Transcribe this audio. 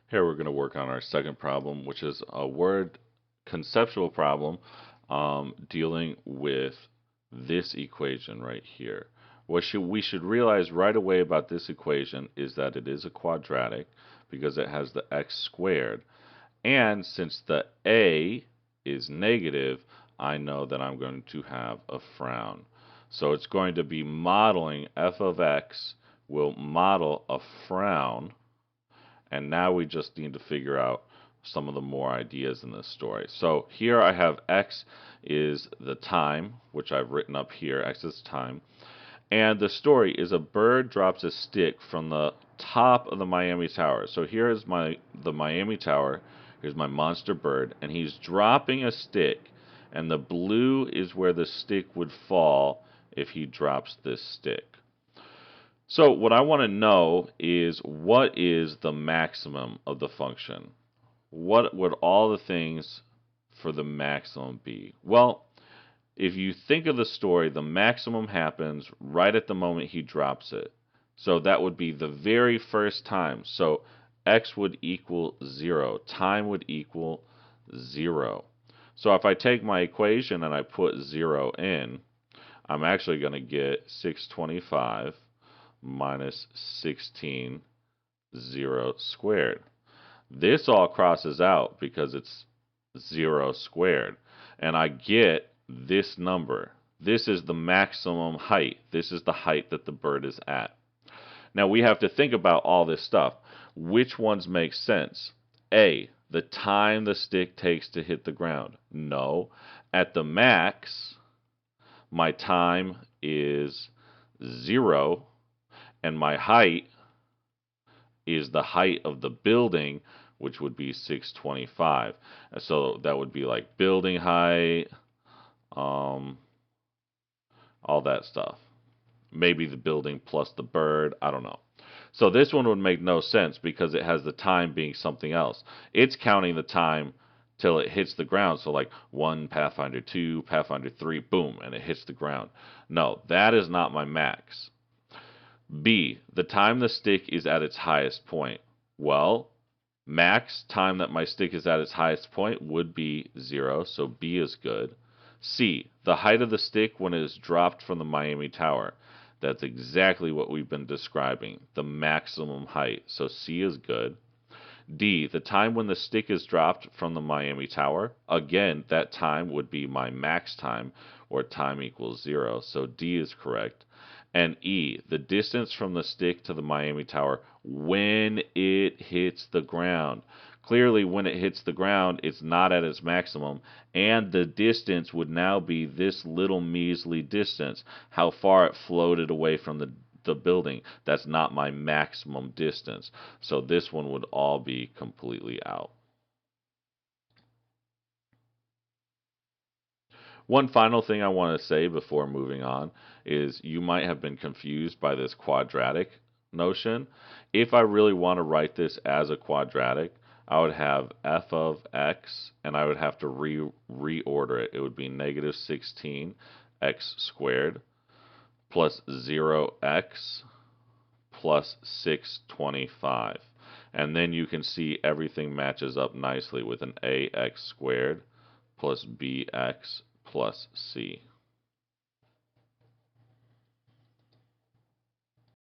Here we're going to work on our second problem, which is a word conceptual problem dealing with this equation right here. We should realize right away about this equation is that it is a quadratic because it has the x squared. And since the a is negative, I know that I'm going to have a frown. So it's going to be modeling f of x will model a frown, and now we just need to figure out some of the more ideas in this story. So here I have x is the time, which I've written up here, x is time. And the story is a bird drops a stick from the top of the Miami Tower. So here is the Miami Tower. Here's my monster bird, and he's dropping a stick, and the blue is where the stick would fall if he drops this stick. So what I want to know is what is the maximum of the function? What would all the things for the maximum be? Well, if you think of the story, the maximum happens right at the moment he drops it. So that would be the very first time. So x would equal 0. Time would equal 0. So if I take my equation and I put 0 in, I'm actually going to get 625 minus 16, 0 squared. This all crosses out because it's 0 squared. And I get this number. This is the maximum height. This is the height that the bird is at. Now we have to think about all this stuff. Which ones make sense? A, the time the stick takes to hit the ground. No. At the max, my time is 0, and my height is the height of the building, which would be 625. So that would be like building height, all that stuff. Maybe the building plus the bird, I don't know. So this one would make no sense because it has the time being something else. It's counting the time till it hits the ground. So like 1, Pathfinder 2, Pathfinder 3, boom, and it hits the ground. No, that is not my max. B, the time the stick is at its highest point. Well, max time that my stick is at its highest point would be 0, so B is good. C, the height of the stick when it is dropped from the Miami Tower. That's exactly what we've been describing, the maximum height, so C is good. D, the time when the stick is dropped from the Miami Tower. Again, that time would be my max time, or time equals 0, so D is correct. And E, the distance from the stick to the Miami Tower when it hits the ground. Clearly, when it hits the ground, it's not at its maximum, and the distance would now be this little measly distance, how far it floated away from the building. That's not my maximum distance. So this one would all be completely out. One final thing I want to say before moving on is you might have been confused by this quadratic notion. If I really want to write this as a quadratic, I would have f of x, and I would have to reorder it. It would be negative 16 x squared plus 0x plus 625. And then you can see everything matches up nicely with an ax squared plus bx plus c.